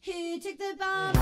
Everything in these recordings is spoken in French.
He took the bomb.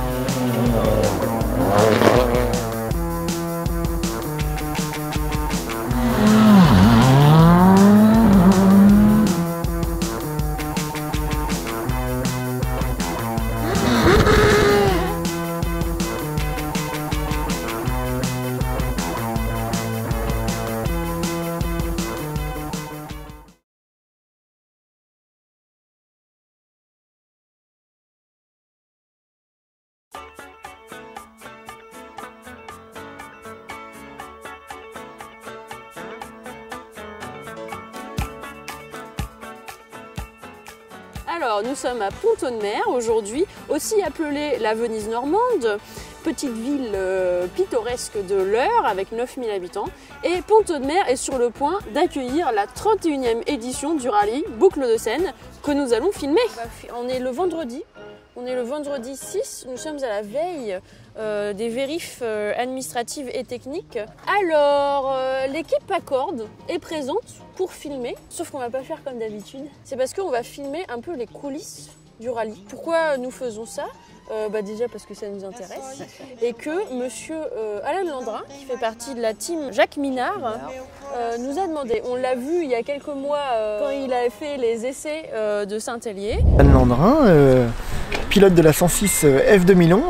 Alors, nous sommes à Pont-Audemer aujourd'hui, aussi appelée la Venise normande, petite ville pittoresque de l'Eure avec 9000 habitants. Et Pont-Audemer est sur le point d'accueillir la 31e édition du rallye Boucle de Seine que nous allons filmer. On est le vendredi 6, nous sommes à la veille des vérifs administratives et techniques. Alors, l'équipe Accord est présente pour filmer, sauf qu'on va pas faire comme d'habitude. C'est parce qu'on va filmer un peu les coulisses du rallye. Pourquoi nous faisons ça ? Déjà parce que ça nous intéresse et que monsieur Alain Landrin, qui fait partie de la team Jacques Minard, nous a demandé, on l'a vu il y a quelques mois quand il a fait les essais de Saint-Hélier. Alain Landrin, pilote de la 106 F2011,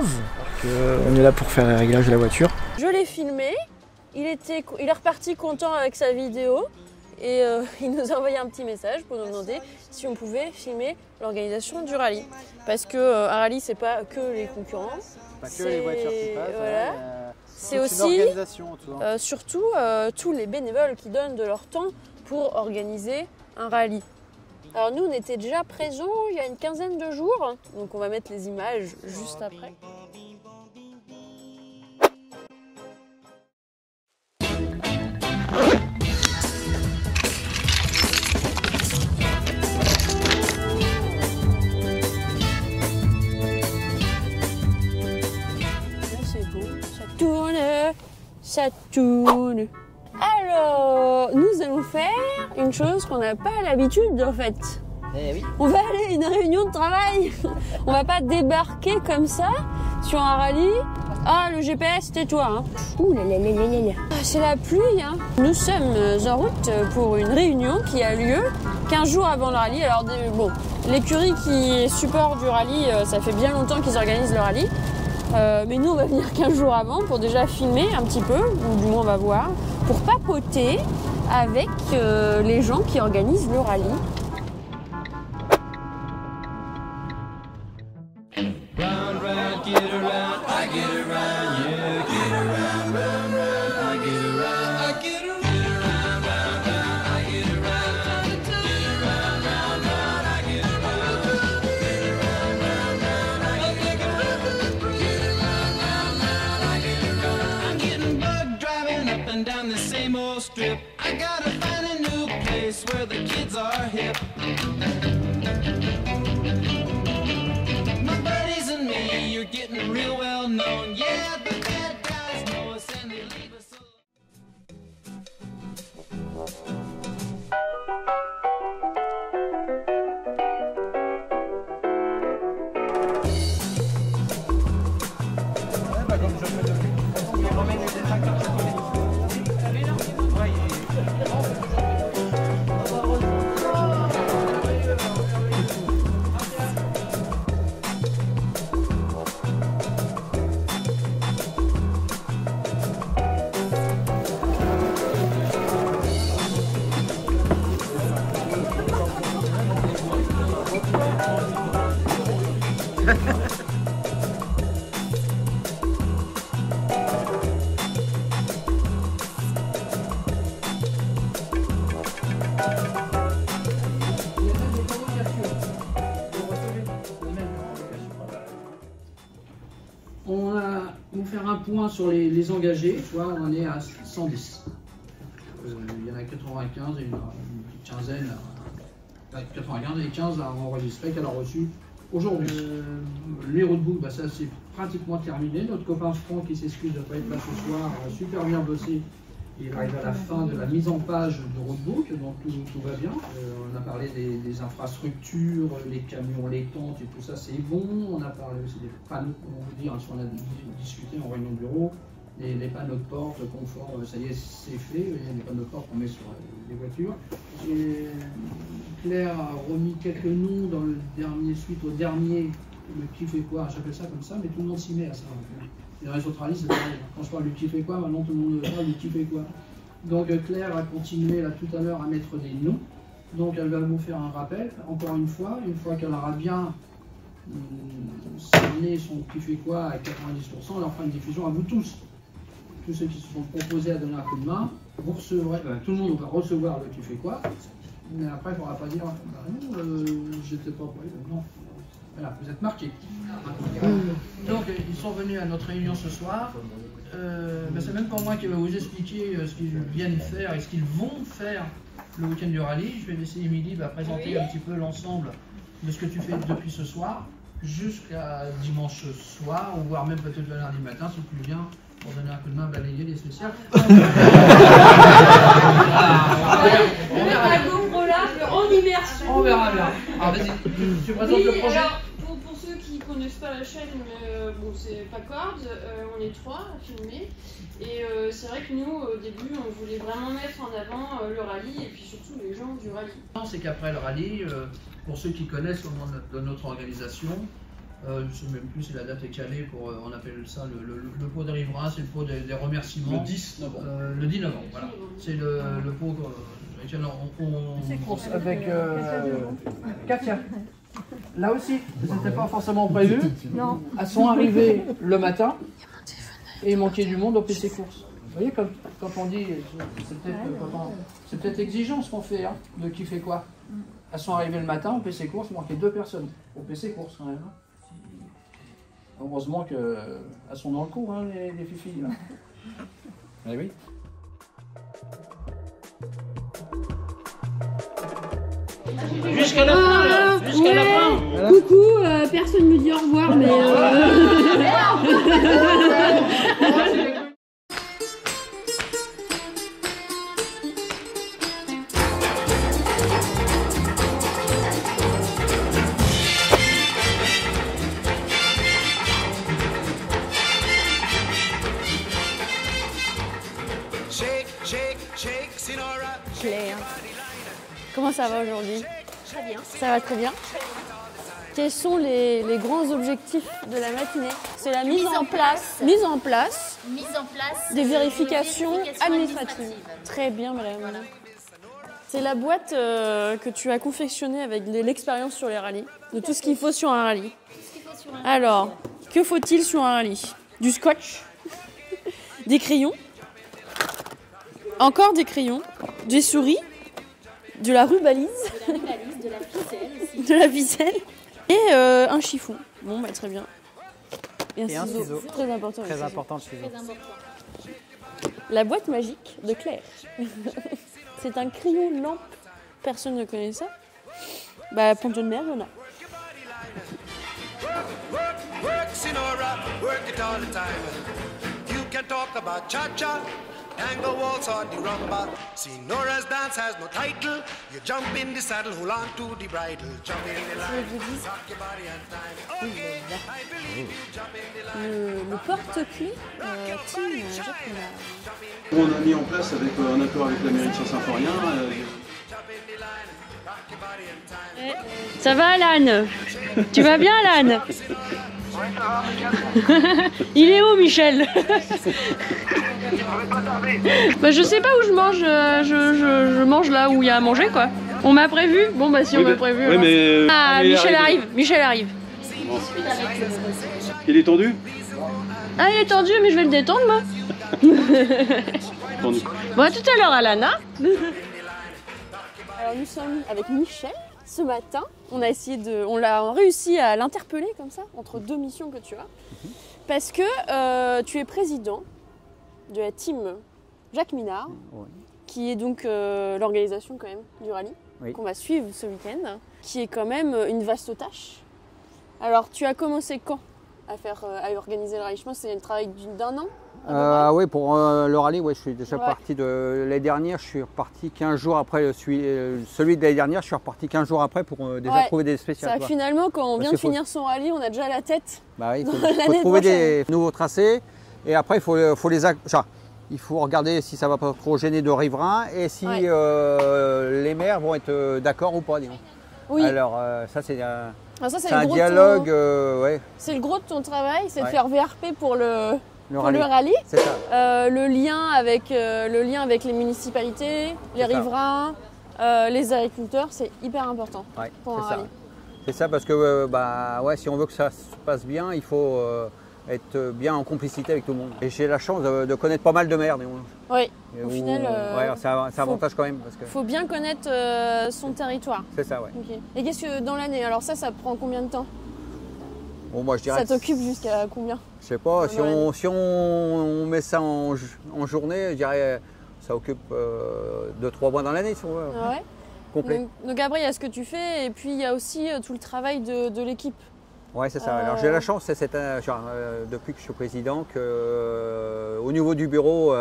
on est là pour faire les réglages de la voiture. Je l'ai filmé, il est reparti content avec sa vidéo. Et il nous a envoyé un petit message pour nous demander si on pouvait filmer l'organisation du rallye. Parce qu'un rallye, c'est pas que les concurrents. Pas que les voitures qui passent. Voilà. C'est aussi l'organisation autour. Surtout tous les bénévoles qui donnent de leur temps pour organiser un rallye. Alors nous, on était déjà présents il y a une quinzaine de jours. Donc on va mettre les images juste après. Ça tourne. Alors, nous allons faire une chose qu'on n'a pas l'habitude en fait. Oui. On va aller à une réunion de travail. On va pas débarquer comme ça sur un rallye. Ah, le GPS, tais-toi. Hein. Ouh là là là là là. Ah, c'est la pluie. Hein. Nous sommes en route pour une réunion qui a lieu 15 jours avant le rallye. Alors, bon, l'écurie qui est support du rallye, ça fait bien longtemps qu'ils organisent le rallye. Mais nous on va venir 15 jours avant pour déjà filmer un petit peu, ou du moins on va voir, pour papoter avec les gens qui organisent le rallye. Down the same old strip, I gotta find a new place where the kids are hip. My buddies and me, you're getting real well known. Yeah, the bad guys know us and they leave us alone. On va faire un point sur les engagés, tu vois, on en est à 110. Il y en a 95 et une petite quinzaine, 95 et 15 à enregistrer qu'elle a reçu aujourd'hui. Les roadbooks, bah ça c'est pratiquement terminé. Notre copain Franck qui s'excuse de ne pas être là ce soir, a super bien bossé Il arrive à la fin de la mise en page du roadbook, donc tout va bien. On a parlé des infrastructures, les camions, les tentes et tout ça, c'est bon. On a parlé aussi des panneaux, on veut dire, on a discuté en réunion de bureau. Les panneaux de porte, confort, ça y est, c'est fait. Il y a des panneaux de porte qu'on met sur les voitures. Et Claire a remis quelques noms dans le dernier, suite au dernier, le qui fait quoi, j'appelle ça comme ça, mais tout le monde s'y met à ça. Les réseaux de rallye, c'est pareil. Quand je parle du qui fait quoi, maintenant tout le monde parle du qui fait quoi. Donc Claire a continué là tout à l'heure à mettre des noms. Donc elle va vous faire un rappel, encore une fois qu'elle aura bien cerné son qui fait quoi à 90%, elle en fera une diffusion à vous tous. Tous ceux qui se sont proposés à donner un coup de main, vous recevrez, tout le monde va recevoir le qui fait quoi, mais après il ne faudra pas dire bah non, j'étais pas prêt, non. Voilà, vous êtes marqués. Donc ils sont venus à notre réunion ce soir. C'est même pas moi qui vais vous expliquer ce qu'ils viennent faire et ce qu'ils vont faire le week-end du rallye. Je vais laisser Émilie présenter un petit peu l'ensemble de ce que tu fais depuis ce soir jusqu'à dimanche soir, ou voire même peut-être le lundi matin si tu viens pour donner un coup de main, balayer les spéciales. On verra bien. Alors vas-y, tu présentes le projet. Alors, pour ceux qui ne connaissent pas la chaîne, bon, c'est Packard, on est 3 à filmer. Et c'est vrai que nous, au début, on voulait vraiment mettre en avant le rallye et puis surtout les gens du rallye. C'est qu'après le rallye, pour ceux qui connaissent au moment de notre organisation, je ne sais même plus si la date est calée pour, on appelle ça le pot des riverains, c'est le pot des remerciements. Le 10 novembre. Le 10 novembre, voilà. C'est le pot avec Katia. Là aussi, ce n'était pas forcément prévu. Non. Elles sont arrivées le matin et il manquait du monde au PC course. Vous voyez, quand on dit, c'est peut-être exigeant ce qu'on fait, hein, de qui fait quoi. Elles sont arrivées le matin au PC course, il manquait 2 personnes au PC course quand même. Heureusement qu'elles sont dans le coup, hein, les filles. Là. Eh oui. Jusqu'à la fin, là. Jusqu'à la fin. Coucou, personne me dit au revoir, mais Claire. Comment ça va aujourd'hui? Très bien. Ça va très bien. Quels sont les grands objectifs de la matinée? C'est la mise en place des vérifications administratives. Très bien, madame. C'est la boîte que tu as confectionnée avec l'expérience sur les rallyes, de tout ce qu'il faut sur un rallye. Alors, que faut-il sur un rallye? Du scotch, des crayons, encore des crayons, des souris, de la rubalise, De la ficelle aussi. de la ficelle et un chiffon. Bon, bah, très bien. Et un ciseau. Très important. Très important le ciseau. Très important. La boîte magique de Claire. C'est un crayon lampe. Personne ne connaît ça. Bah, Ponton de mer, il y en a. Work, Sinora, work it all the time. You can talk about cha-cha, tango waltz or the rumba. Sinora's dance has no title. You jump in the saddle, hold on to the bridle. Jump in the line, rock your body and time. Okay, I believe you jump in the line. Le porte-clés, Tim Jacques Millard. On a mis en place avec un accord avec la mairie de Saint-Symphorien. Ça va, Alan? Tu vas bien, Alan? Il est où, Michel? Bah, je sais pas où je mange. Je mange là où il y a à manger, quoi. On m'a prévu? Bon, bah si on m'a prévu. Oui, mais Ah, Michel arrive. Michel arrive. Il est tendu? Ah, il est tendu, mais je vais le détendre, moi. Bon, à tout à l'heure, Alan. Hein. Alors, nous sommes avec Michel. Ce matin, on a réussi à l'interpeller comme ça, entre 2 missions que tu as. Parce que tu es président de la team Jacques Minard, Oui. qui est donc l'organisation quand même du rallye, Oui. qu'on va suivre ce week-end, qui est quand même une vaste tâche. Alors, tu as commencé quand à organiser le rallye? Je pense que c'est un travail d'un an. Oui, pour le rallye, ouais, je suis déjà parti de l'année dernière. Je suis reparti 15 jours après celui de l'année dernière. Je suis reparti 15 jours après pour déjà trouver des spéciales. C'est vrai que finalement, quand on vient de finir son rallye, on a déjà la tête. Bah oui, il faut trouver des nouveaux tracés. Et après, il faut il faut regarder si ça va pas trop gêner de riverains et si les maires vont être d'accord ou pas. Disons. Oui. Alors ça c'est c'est un dialogue. C'est le gros de ton travail, c'est de faire VRP pour le rallye. C'est ça. Le lien avec les municipalités, les riverains, les agriculteurs, c'est hyper important pour un rallye. C'est ça parce que si on veut que ça se passe bien, il faut être bien en complicité avec tout le monde. Et j'ai la chance de connaître pas mal de maires. Oui, au final, c'est un avantage quand même. Il faut bien connaître son territoire. C'est ça, ouais. Okay. Et qu'est-ce que dans l'année, alors ça prend combien de temps? Bon, moi, je dirais ça t'occupe jusqu'à combien? Je sais pas, si on met ça en journée, je dirais ça occupe 2-3 mois dans l'année si on veut. Ah ouais. Complet. Donc après, il y a ce que tu fais et puis il y a aussi tout le travail de l'équipe. Oui, c'est ça. Alors j'ai la chance, depuis que je suis président, qu'au niveau du bureau,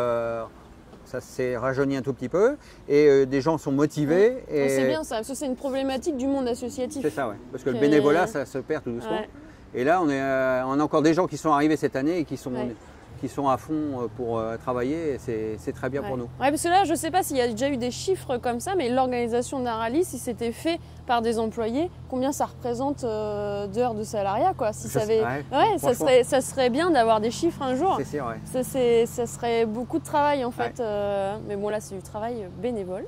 ça s'est rajeuni un tout petit peu et des gens sont motivés. Et c'est bien ça, parce que c'est une problématique du monde associatif. C'est ça, oui. Parce que le bénévolat, ça se perd tout doucement. Ouais. Et là, on a encore des gens qui sont arrivés cette année et qui sont à fond pour travailler et c'est très bien pour nous. Oui, parce que là, je ne sais pas s'il y a déjà eu des chiffres comme ça, mais l'organisation d'un rallye, si c'était fait par des employés, combien ça représente d'heures de salariat quoi. Si ça serait bien d'avoir des chiffres un jour. C'est sûr, ça serait beaucoup de travail en fait. Mais bon, là, c'est du travail bénévole.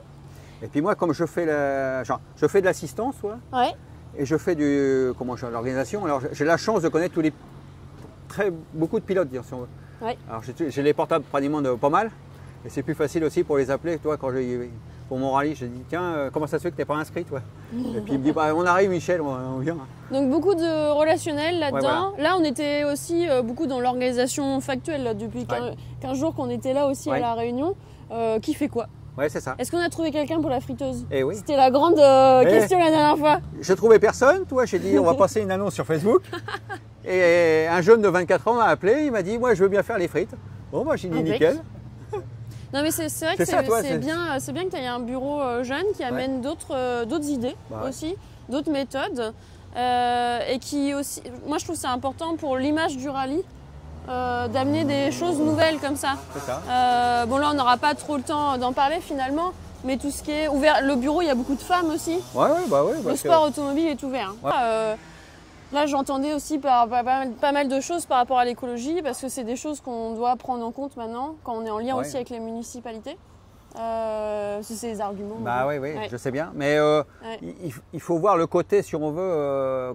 Et puis moi, comme je fais de l'assistance, et je fais l'organisation, alors j'ai la chance de connaître beaucoup de pilotes, si on veut. Alors j'ai les portables pratiquement de pas mal, et c'est plus facile aussi pour les appeler. Toi, quand pour mon rallye, je dis tiens, comment ça se fait que tu n'es pas inscrit toi? Et puis il me dit on arrive Michel, on vient. Donc beaucoup de relationnel là-dedans. Là on était aussi beaucoup dans l'organisation factuelle là, depuis 15 jours qu'on était là aussi à la réunion. Qui fait quoi? Ouais, c'est ça. Est-ce qu'on a trouvé quelqu'un pour la friteuse? Eh oui. C'était la grande question la dernière fois. Je trouvais personne, j'ai dit on va passer une annonce sur Facebook. Et un jeune de 24 ans m'a appelé, il m'a dit moi je veux bien faire les frites. Bon moi j'ai dit nickel. Non mais c'est vrai que c'est bien que tu aies un bureau jeune qui amène d'autres idées aussi, d'autres méthodes. Et qui aussi, moi je trouve c'est important pour l'image du rallye. D'amener des choses nouvelles comme ça. C'est ça. Bon là on n'aura pas trop le temps d'en parler finalement, mais tout ce qui est ouvert, le bureau il y a beaucoup de femmes aussi. Le sport automobile est ouvert. Là j'entendais aussi pas mal de choses par rapport à l'écologie parce que c'est des choses qu'on doit prendre en compte maintenant quand on est en lien aussi avec les municipalités. C'est des arguments. Je sais bien. Mais il faut voir le côté, si on veut,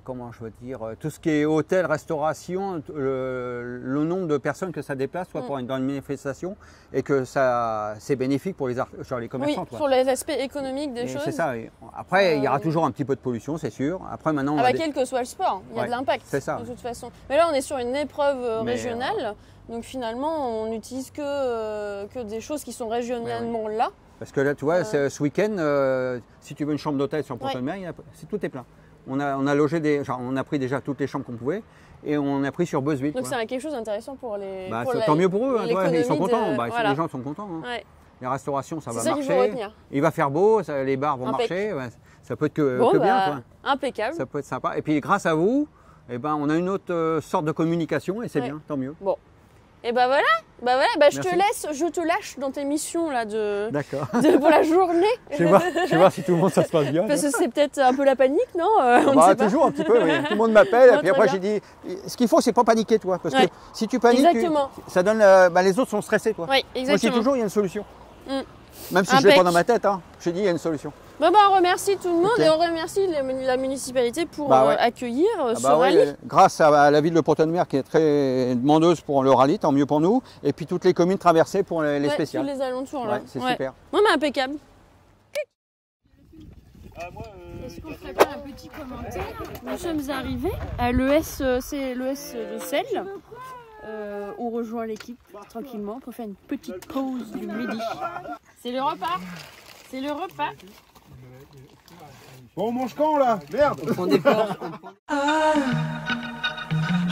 tout ce qui est hôtel, restauration, le nombre de personnes que ça déplace dans une manifestation et que c'est bénéfique pour les commerçants. Oui, pour les aspects économiques des choses. C'est ça. Après, il y aura toujours un petit peu de pollution, c'est sûr. Après, maintenant, quel que soit le sport, il y a de l'impact de toute façon. Mais là, on est sur une épreuve régionale. Donc finalement, on n'utilise que des choses qui sont régionalement là. Parce que là, tu vois, ce week-end, si tu veux une chambre d'hôtel sur Pont-de-Mer, tout est plein. On a logé on a pris déjà toutes les chambres qu'on pouvait et on a pris sur Buzzwitch. Donc c'est quelque chose d'intéressant pour les. Tant mieux pour eux, ils sont contents. Les gens sont contents. Les restaurations, ça va marcher. Il va faire beau, les bars vont marcher. Ça peut être que bien. Impeccable. Ça peut être sympa. Et puis grâce à vous, on a une autre sorte de communication et c'est bien, tant mieux. Bon. Et voilà, je te lâche dans tes missions là pour la journée. Je vais voir si tout le monde ça se passe bien. Parce que c'est peut-être un peu la panique, non? Toujours un petit peu, oui. Tout le monde m'appelle et puis après j'ai dit, ce qu'il faut c'est pas paniquer toi, parce que si tu paniques, ça donne, les autres sont stressés toi. Oui, exactement. Moi je dis toujours il y a une solution. Même si je l'ai pas dans ma tête, j'ai dit il y a une solution. On remercie tout le monde et on remercie la municipalité pour accueillir ce rallye. Grâce à la ville de Pont-de-Mer qui est très demandeuse pour le rallye, tant mieux pour nous. Et puis toutes les communes traversées pour les spéciales. Tous les alentours là. C'est super. Impeccable. Est-ce qu'on ferait pas un petit commentaire? Nous sommes arrivés à l'ES, c'est l'ES de Selles. On rejoint l'équipe tranquillement pour faire une petite pause du midi. C'est le repas. C'est le repas. Bon, on mange quand là? Merde!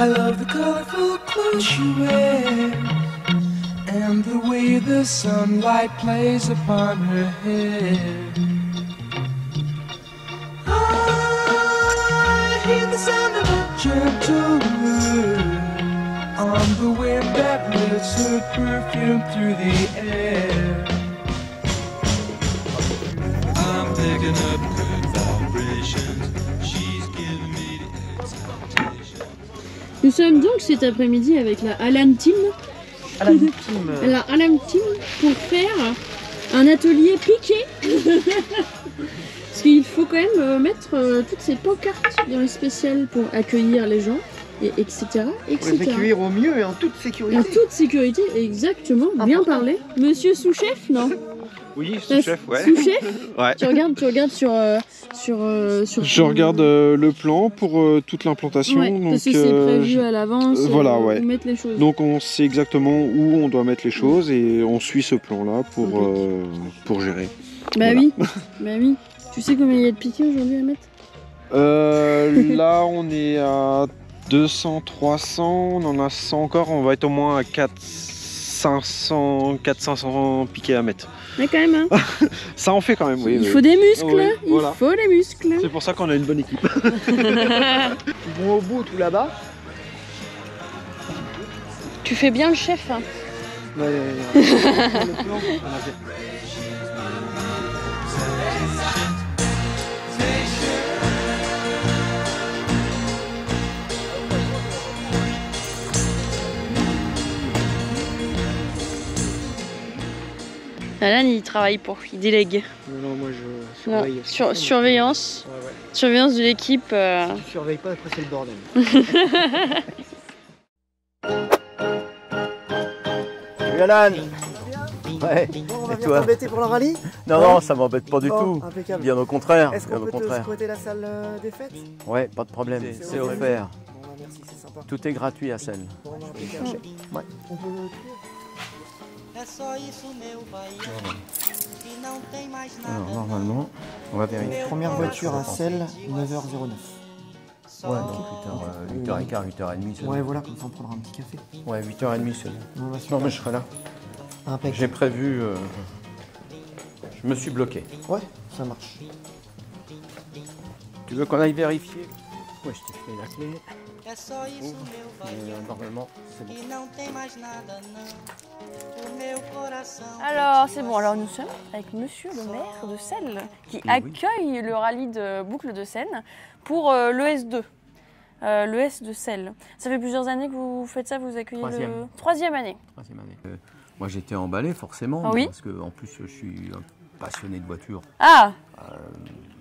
I love the colorful clothes you wear. and the way the sunlight plays upon her hair. I hear the sound of a gentle word on the wind that lifts her perfume through the air. I'm picking up good vibrations. She's giving me the excitation. Nous sommes donc cet après-midi avec la Alan Team. La Alan Team pour faire un atelier piqué. Parce qu'il faut quand même mettre toutes ces pancartes dans les spéciales pour accueillir les gens, et etc. Pour les accueillir au mieux et en toute sécurité. En toute sécurité, exactement. Bien parlé. Monsieur sous-chef, non? Oui, sous-chef, ouais. Sous-chef Ouais. Tu regardes sur Je regarde le plan pour toute l'implantation. Ouais, parce que c'est prévu à l'avance. Voilà, ouais. Où mettre les choses. Donc on sait exactement où on doit mettre les choses et on suit ce plan-là pour gérer. Bah Voilà. oui, bah oui. Tu sais combien il y a de piquets aujourd'hui à mettre? Là, on est à 200, 300, on en a 100 encore, on va être au moins à 500 piquets à mettre. Mais quand même, hein. Ça en fait quand même, oui. Il faut des muscles, Oui, il voilà. faut des muscles. C'est pour ça qu'on a une bonne équipe. Ils vont au bout, tout là-bas. Tu fais bien le chef. Hein. Le plan. Alan, il travaille pour, il délègue. Non, moi je Non, surveille. surveillance. Ouais, ouais. Surveillance de l'équipe. Je surveille pas, après c'est le bordel. Salut Alan. Ouais. Bon, on va Et venir toi? t'embêter pour le rallye? Non, non, ça m'embête pas du Bon, tout. impeccable. Bien au contraire. Est-ce Bien qu'on au peut te contraire. squatter la salle des fêtes? Ouais, pas de problème. C'est offert. Bon, bah, merci, c'est sympa. Tout est gratuit à Celle. Bon, bah, impeccable. Ouais. On peut le tuer. Alors normalement, on va vérifier. Première voiture à Celle, 9h09. Ouais, donc 8h15, 8h30. Ouais, voilà, comme ça on prendra un petit café. Ouais, 8h30 c'est bon. Non, bah, Non, mais je serai là. Impeccable. J'ai prévu. Je me suis bloqué. Ouais, ça marche. Tu veux qu'on aille vérifier? Ouais, je t'ai fait la clé. Normalement, c'est bon. Alors, c'est bon. Alors, nous sommes avec monsieur le maire de Celle qui accueille le rallye de Boucle de Seine pour l'ES2. L'ES de Celle. Ça fait plusieurs années que vous faites ça, vous accueillez le... Troisième année. Troisième année. Moi, j'étais emballé forcément, Ah oui, parce que en plus, je suis un passionné de voitures. Ah.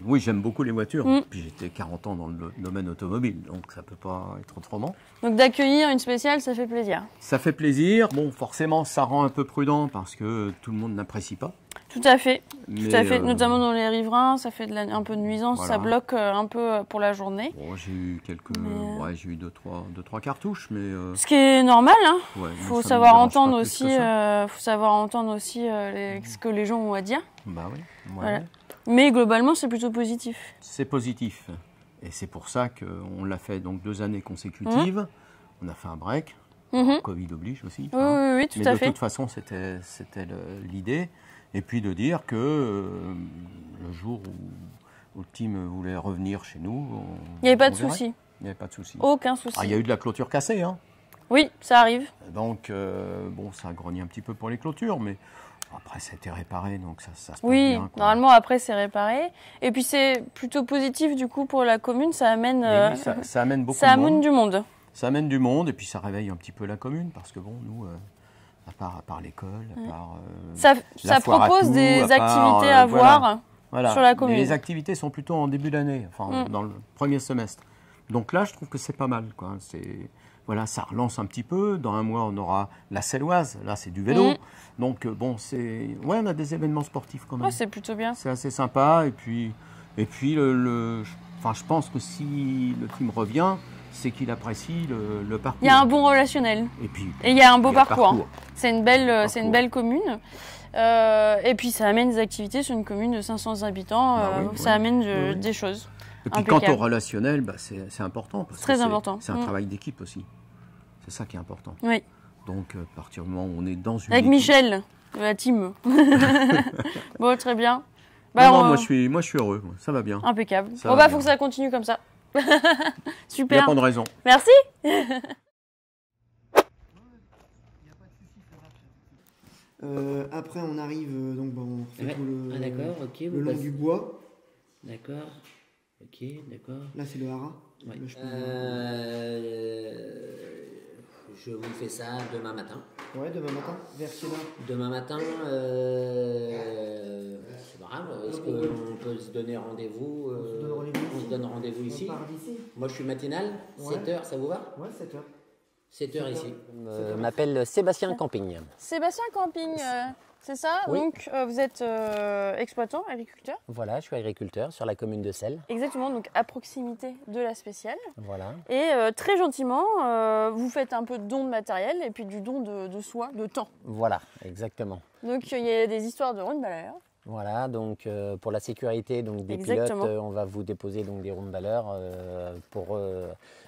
Oui, j'aime beaucoup les voitures. Puis j'étais 40 ans dans le domaine automobile, donc ça peut pas être autrement. Donc d'accueillir une spéciale, ça fait plaisir. Ça fait plaisir. Bon, forcément, ça rend un peu prudent parce que tout le monde n'apprécie pas. Tout à fait. Mais, tout à fait. Notamment dans les riverains, ça fait un peu de nuisance, voilà. ça bloque un peu pour la journée. Bon, j'ai eu quelques, ouais, j'ai eu deux, trois cartouches, mais. Ce qui est normal, hein. Ouais, faut ça savoir me dérange entendre pas plus aussi, que ça. faut savoir entendre aussi ce que les gens ont à dire. Bah oui. Ouais. Voilà. Mais globalement, c'est plutôt positif. C'est positif. Et c'est pour ça qu'on l'a fait donc 2 années consécutives. On a fait un break. Covid oblige aussi. Oui, oui, oui, tout mais à de fait. toute façon, c'était l'idée. Et puis de dire que le jour où le team voulait revenir chez nous, il n'y avait pas de souci. Il n'y avait pas de souci. Aucun souci. Ah, il y a eu de la clôture cassée. Hein. Oui, ça arrive. Donc, bon, ça a grogné un petit peu pour les clôtures, mais après, ça a été réparé, donc ça se passe oui, bien. Oui, normalement, après, c'est réparé. Et puis, c'est plutôt positif, du coup, pour la commune. Ça amène, oui, ça amène beaucoup ça amène du monde. Ça amène du monde, et puis ça réveille un petit peu la commune, parce que, bon, nous, à part l'école, à part ça propose des activités à voir sur la commune. Et les activités sont plutôt en début d'année, enfin, dans le premier semestre. Donc là, je trouve que c'est pas mal, quoi. Voilà, ça relance un petit peu. Dans un mois, on aura la Celloise. Là, c'est du vélo. Donc, bon, ouais, on a des événements sportifs quand même. Ouais, c'est plutôt bien. C'est assez sympa. Et puis enfin, je pense que si le team revient, c'est qu'il apprécie le parcours. Il y a un bon relationnel. Et puis, il y a un beau parcours. C'est une belle commune. Et puis, ça amène des activités sur une commune de 500 habitants. Ça amène des choses. Et puis quant au relationnel, c'est important. Très important. C'est un travail d'équipe aussi. C'est ça qui est important. Oui. Donc à partir du moment où on est dans une Avec équipe... Michel, de la team. Bon, très bien. Bah, non, moi je suis heureux, ça va bien. Impeccable. Ça bon va bah bien. faut que ça continue comme ça. Super. Il n'y a pas de raison. Merci. Après, on arrive, donc bon, on refait tout le vous long passez- du bois. D'accord. Ok, d'accord. Là, c'est le hara. Ouais. Là, je peux- Je vous fais ça demain matin. Ouais, demain matin. Vers quelle heure? Demain matin, c'est pas grave. Est-ce qu'on peut se donner rendez-vous On se donne rendez-vous ici. part d'ici. Moi, je suis matinal. Ouais. 7h, ça vous va? Ouais, 7h. 7h ici. Je m'appelle Sébastien Camping. Sébastien Camping, c'est ça? Oui. Donc vous êtes exploitant, agriculteur? Voilà, je suis agriculteur sur la commune de Selles. Exactement, donc à proximité de la spéciale. Voilà. Et très gentiment, vous faites un peu de don de matériel et puis du don de soi, de temps. Voilà, exactement. Donc il y a des histoires de roundballers. Voilà, donc pour la sécurité donc, des Exactement. pilotes, on va vous déposer donc, des roundballers pour...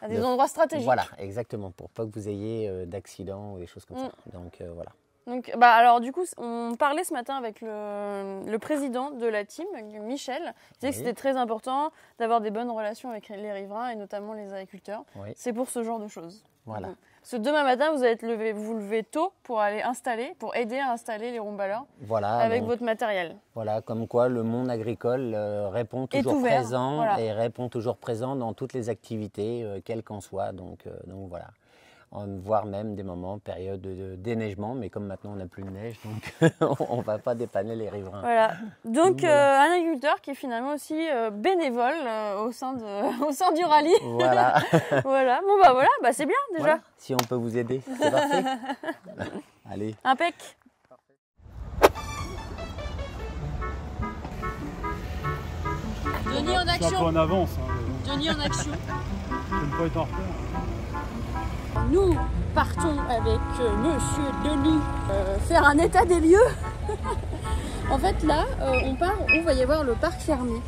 À des endroits stratégiques. Voilà, exactement, pour pas que vous ayez d'accidents ou des choses comme ça. Donc voilà. Donc, bah, alors du coup, on parlait ce matin avec le président de la team, Michel. Il disait que c'était très important d'avoir des bonnes relations avec les riverains et notamment les agriculteurs. Oui. C'est pour ce genre de choses. Voilà. Donc, parce que demain matin, vous allez vous lever tôt pour aller installer, pour aider à installer les roundballers Voilà, avec donc, votre matériel. Voilà, comme quoi le monde agricole répond Est toujours ouvert, présent voilà. et répond toujours présent dans toutes les activités, quelles qu'en soient. Donc voilà. Voire même des moments, période de déneigement, mais comme maintenant on n'a plus de neige, donc on ne va pas dépanner les riverains. Voilà. Donc voilà. un agriculteur qui est finalement aussi bénévole au sein du rallye. Voilà. Voilà. Bon bah voilà, bah c'est bien déjà. Voilà. Si on peut vous aider, c'est parfait. Allez. Impec. Denis en Je suis un peu action. en avance. Hein. Denis en action. Je ne pas être en retard. Nous partons avec Monsieur Denis faire un état des lieux. En fait là, on part, on va y avoir le parc fermé.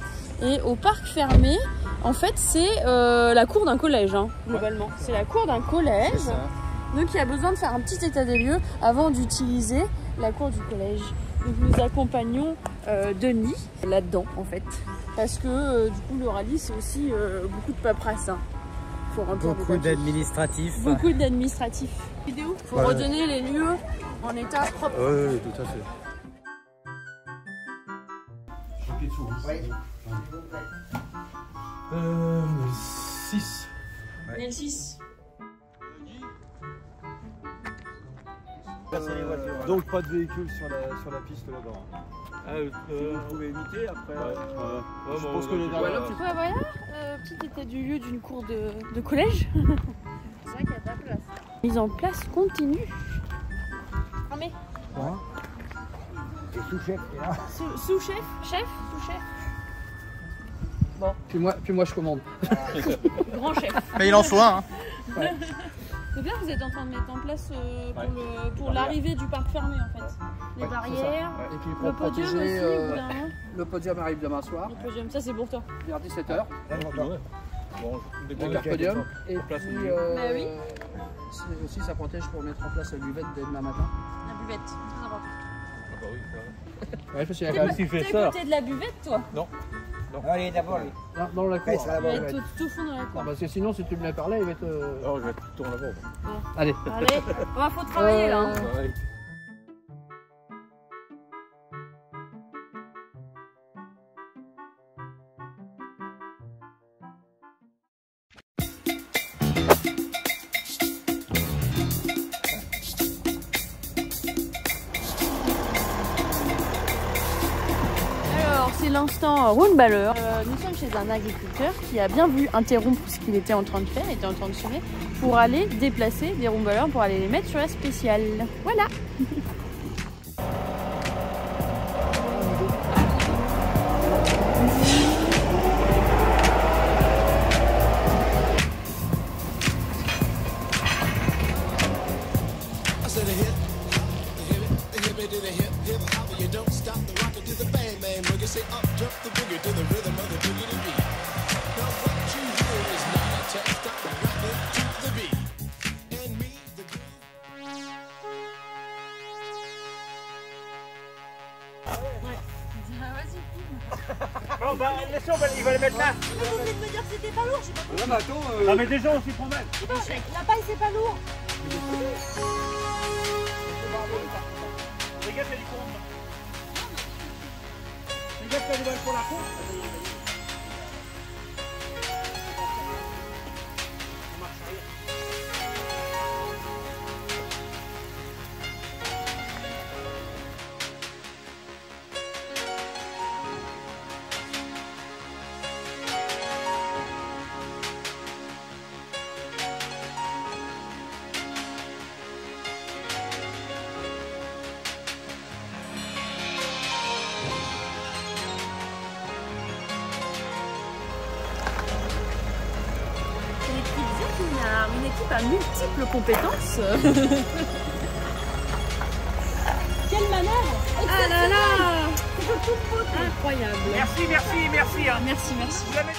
Et au parc fermé, en fait c'est la cour d'un collège, hein, globalement. C'est la cour d'un collège. Donc il y a besoin de faire un petit état des lieux avant d'utiliser la cour du collège. Donc nous accompagnons Denis là-dedans en fait. Parce que du coup le rallye c'est aussi beaucoup de paperasse. Hein. Faut remplir Beaucoup d'administratifs. Beaucoup d'administratifs. Vidéo. Faut redonner les lieux en état propre. Oui, tout à fait. Ouais. 6. On est le 6. Donc pas de véhicule sur la piste là-bas. Vous pouvez éviter après. Je pense que les dernières... Ouais, voilà, petit état du lieu d'une cour de collège. C'est vrai qu'il n'y a pas de place. Mise en place continue. Cramé. Et sous-chef est là. Sous-chef. Chef. Sous-chef. Bon. Puis moi je commande. Grand chef. Mais il en soit, hein. Ouais. Donc là, vous êtes en train de mettre en place pour l'arrivée du parc fermé en fait. Les barrières. Et puis Le pour podium aussi, protéger, au bout d'un moment. le podium arrive demain soir, Le podium, ça c'est pour toi. vers 17h. Bon, Le podium. Et puis Bah oui. c'est aussi ça protège pour mettre en place la buvette dès demain matin. La buvette, très important. Ouais, parce qu'il y a T'es quand même... t'es à côté de la buvette toi? Non. Allez, d'abord, Dans la cour. ça va Il va d'abord. être tout au fond dans la cour. Non, parce que sinon, si tu me l'as parlé, il va être... Non, je vais tourner là-bas. Allez. Allez, faut travailler là. Hein. Ouais. Alors, c'est l'instant roundballer. Nous sommes chez un agriculteur qui a bien voulu interrompre ce qu'il était en train de faire, il était en train de semer, pour aller déplacer des roundballers pour aller les mettre sur la spéciale. Voilà. I said a hip, the hip to the hip, hip hop, you don't stop the rocket to the bang bang boogie. Say up jump the boogie to the rhythm of the boogie to beat. Now what you hear is not a test, stop rocking to the beat. And me, the groove. Non, bah laissez, il va les mettre là. Mais vous venez de me dire que c'était pas lourd, j'ai pas compris. Non, mais attends. Non, mais déjà, on s'y promène. La paille, c'est pas lourd. Regarde, il y a du courant. Regarde, il y a du courant pour la course. Une équipe à multiples compétences. Quelle manœuvre! Ah là là! Incroyable! Merci, merci, merci. Hein. Merci, merci. Vous l'avez...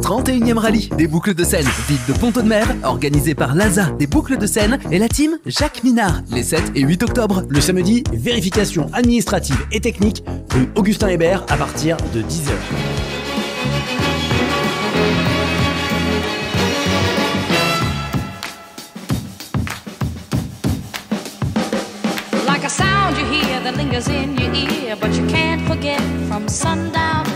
31e rallye des Boucles de Seine, ville de Pont-Audemer, organisé par l'ASA des Boucles de Seine et la team Jacques Minard, les 7 et 8 octobre. Le samedi, vérification administrative et technique, rue Augustin Hébert à partir de 10h. Like a sound you hear that lingers in your ear, but you can't forget from sundown